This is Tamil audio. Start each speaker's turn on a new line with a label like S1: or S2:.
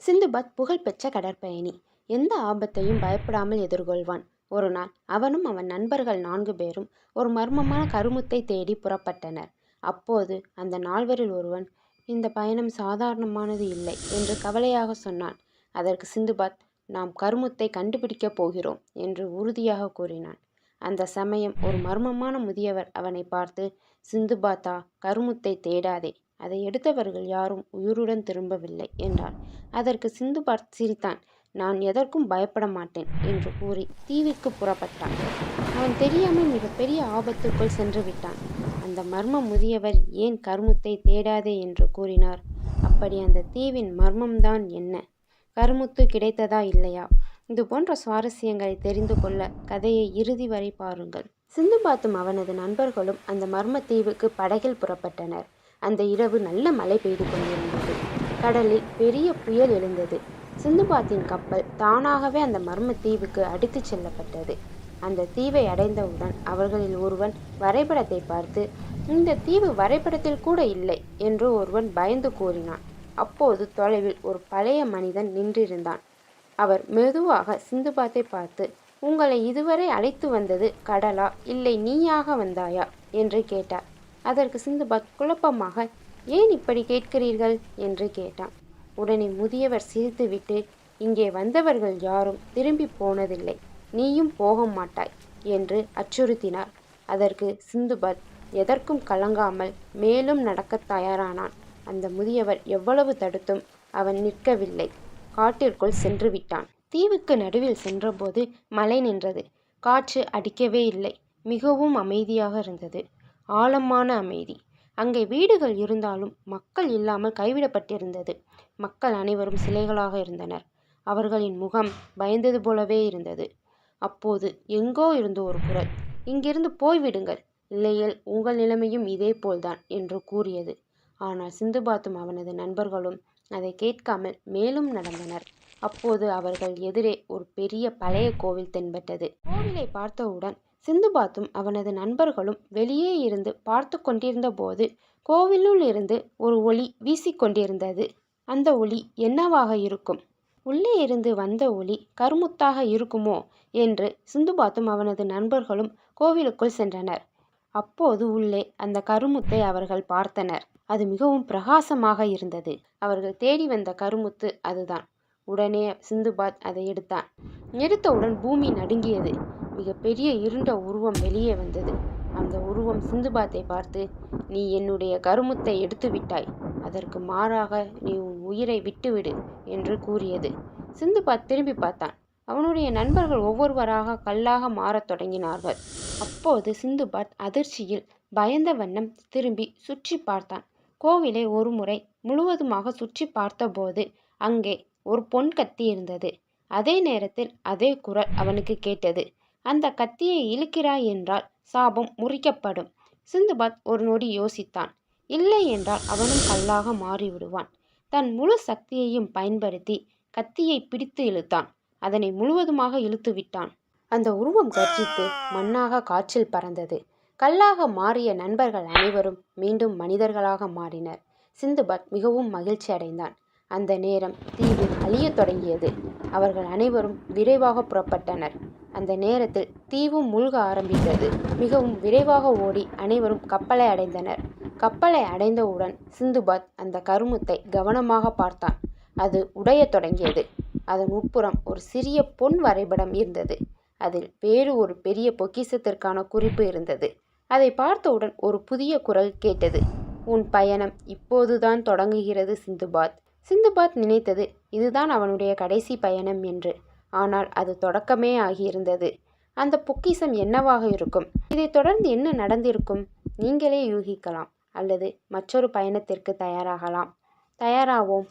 S1: சிந்துபாத் புகழ்பெற்ற கடற்பயணி. எந்த ஆபத்தையும் பயப்படாமல் எதிர்கொள்வான். ஒரு நாள் அவனும் அவன் நண்பர்கள் 4 பேரும் ஒரு மர்மமான கருமுத்தை தேடி புறப்பட்டனர். அப்போது அந்த 4வரில் ஒருவன், இந்த பயணம் சாதாரணமானது இல்லை என்று கவலையாக சொன்னான். அதற்கு சிந்துபாத், நாம் கருமுத்தை கண்டுபிடிக்கப் போகிறோம் என்று உறுதியாக கூறினான். அந்த சமயம் ஒரு மர்மமான முதியவர் அவனை பார்த்து, சிந்துபாத்தா, கருமுத்தை தேடாதே, அதை எடுத்தவர்கள் யாரும் உயிருடன் திரும்பவில்லை என்றார். அதற்கு சிந்துபாத் சிரித்தான். நான் எதற்கும் பயப்பட மாட்டேன் என்று கூறி தீவுக்கு புறப்பட்டான். அவன் தெரியாமல் மிகப்பெரிய ஆபத்துக்குள் சென்று விட்டான். அந்த மர்ம முதியவர் ஏன் கருமுத்தை தேடாதே என்று கூறினார்? அப்படி அந்த தீவின் மர்மம்தான் என்ன? கருமுத்து கிடைத்ததா இல்லையா? இது போன்ற சுவாரஸ்யங்களை தெரிந்து கொள்ள கதையை இறுதி வரை பாருங்கள். சிந்துபாத்தும் அவனது நண்பர்களும் அந்த மர்ம தீவுக்கு படகில் புறப்பட்டனர். அந்த இரவு நல்ல மழை பெய்து கொண்டிருந்தது. கடலில் பெரிய புயல் எழுந்தது. சிந்துபாத்தின் கப்பல் தானாகவே அந்த மர்ம தீவுக்கு அடித்துச் செல்லப்பட்டது. அந்த தீவை அடைந்தவுடன் அவர்களில் ஒருவன் வரைபடத்தை பார்த்து, இந்த தீவு வரைபடத்தில் கூட இல்லை என்று ஒருவன் பயந்து கூறினான். அப்போது தொலைவில் ஒரு பழைய மனிதன் நின்றிருந்தான். அவர் மெதுவாக சிந்துபாத்தை பார்த்து, உங்களை இதுவரை அழைத்து வந்தது கடலா, இல்லை நீயாக வந்தாயா என்று கேட்டார். அதற்கு சிந்துபாத் குழப்பமாக, ஏன் இப்படி கேட்கிறீர்கள் என்று கேட்டான். உடனே முதியவர் சிரித்துவிட்டு, இங்கே வந்தவர்கள் யாரும் திரும்பி போனதில்லை, நீயும் போக மாட்டாய் என்று அச்சுறுத்தினார். அதற்கு சிந்துபாத் எதற்கும் கலங்காமல் மேலும் நடக்க தயாரானான். அந்த முதியவர் எவ்வளவு தடுத்தும் அவன் நிற்கவில்லை. காட்டிற்குள் சென்று விட்டான். தீவுக்கு நடுவில் சென்றபோது மழை நின்றது. காற்று அடிக்கவே இல்லை. மிகவும் அமைதியாக இருந்தது. ஆழமான அமைதி. அங்கே வீடுகள் இருந்தாலும் மக்கள் இல்லாமல் கைவிடப்பட்டிருந்தது. மக்கள் அனைவரும் சிலைகளாக இருந்தனர். அவர்களின் முகம் பயந்தது போலவே இருந்தது. அப்போது எங்கோ இருந்து ஒரு குரல், இங்கிருந்து போய்விடுங்கள், இல்லையேல் உங்கள் நிலைமையும் இதே போல்தான் என்று கூறியது. ஆனால் சிந்துபாத்தும் அவனது நண்பர்களும் அதை கேட்காமல் மேலும் நடந்தனர். அப்போது அவர்கள் எதிரே ஒரு பெரிய பழைய கோவில் தென்பட்டது. கோவிலை பார்த்தவுடன் சிந்துபாத்தும் அவனது நண்பர்களும் வெளியே இருந்து பார்த்து கொண்டிருந்த போது கோவிலுள் இருந்து ஒரு ஒளி வீசிக்கொண்டிருந்தது. அந்த ஒளி என்னவாக இருக்கும்? உள்ளே இருந்து வந்த ஒளி கருமுத்தாக இருக்குமோ என்று சிந்துபாத்தும் அவனது நண்பர்களும் கோவிலுக்குள் சென்றனர். அப்போது உள்ளே அந்த கருமுத்தை அவர்கள் பார்த்தனர். அது மிகவும் பிரகாசமாக இருந்தது. அவர்கள் தேடி வந்த கருமுத்து அதுதான். உடனே சிந்துபாத் அதை எடுத்தான். எடுத்தவுடன் பூமி நடுங்கியது. மிகப்பெரிய இருண்ட உருவம் வெளியே வந்தது. அந்த உருவம் சிந்துபாத்தை பார்த்து, நீ என்னுடைய கருமுத்தை எடுத்து விட்டாய், அதற்கு மாறாக நீ உன் உயிரை விட்டுவிடு என்று கூறியது. சிந்துபாத் திரும்பி பார்த்தான். அவனுடைய நண்பர்கள் ஒவ்வொருவராக கல்லாக மாறத் தொடங்கினார்கள். அப்போது சிந்துபாத் அதிர்ச்சியில் பயந்த வண்ணம் திரும்பி சுற்றி பார்த்தான். கோவிலை ஒரு முறை முழுவதுமாக சுற்றி பார்த்தபோது அங்கே ஒரு பொன் கத்தி இருந்தது. அதே நேரத்தில் அதே குரல் அவனுக்கு கேட்டது. அந்த கத்தியை இழுக்கிறாய் என்றால் சாபம் முறிக்கப்படும். சிந்துபாத் ஒரு நொடி யோசித்தான். இல்லை என்றால் அவனும் கல்லாக மாறிவிடுவான். தன் முழு சக்தியையும் பயன்படுத்தி கத்தியை பிடித்து இழுத்தான். அதனை முழுவதுமாக இழுத்து விட்டான். அந்த உருவம் கர்ஜித்து மண்ணாக காற்றில் பறந்தது. கல்லாக மாறிய நண்பர்கள் அனைவரும் மீண்டும் மனிதர்களாக மாறினர். சிந்துபாத் மிகவும் மகிழ்ச்சி அடைந்தான். அந்த நேரம் தீவு அழியத் தொடங்கியது. அவர்கள் அனைவரும் விரைவாக புறப்பட்டனர். அந்த நேரத்தில் தீவும் மூழ்க ஆரம்பித்தது. மிகவும் விரைவாக ஓடி அனைவரும் கப்பலை அடைந்தனர். கப்பலை அடைந்தவுடன் சிந்துபாத் அந்த கருமுத்தை கவனமாக பார்த்தான். அது உடையத் தொடங்கியது. அதன் உட்புறம் ஒரு சிறிய பொன் வரைபடம் இருந்தது. அதில் வேறு ஒரு பெரிய பொக்கிஷத்திற்கான குறிப்பு இருந்தது. அதை பார்த்தவுடன் ஒரு புதிய குரல் கேட்டது. உன் பயணம் இப்போதுதான் தொடங்குகிறது சிந்துபாத். சிந்துபாத் நினைத்தது இதுதான் அவனுடைய கடைசி பயணம் என்று. ஆனால் அது தொடக்கமே ஆகியிருந்தது. அந்த பொக்கிஷம் என்னவாக இருக்கும்? இதைத் தொடர்ந்து என்ன நடந்திருக்கும்? நீங்களே யூகிக்கலாம். அல்லது மற்றொரு பயணத்திற்கு தயாராகலாம். தயாராவோம்.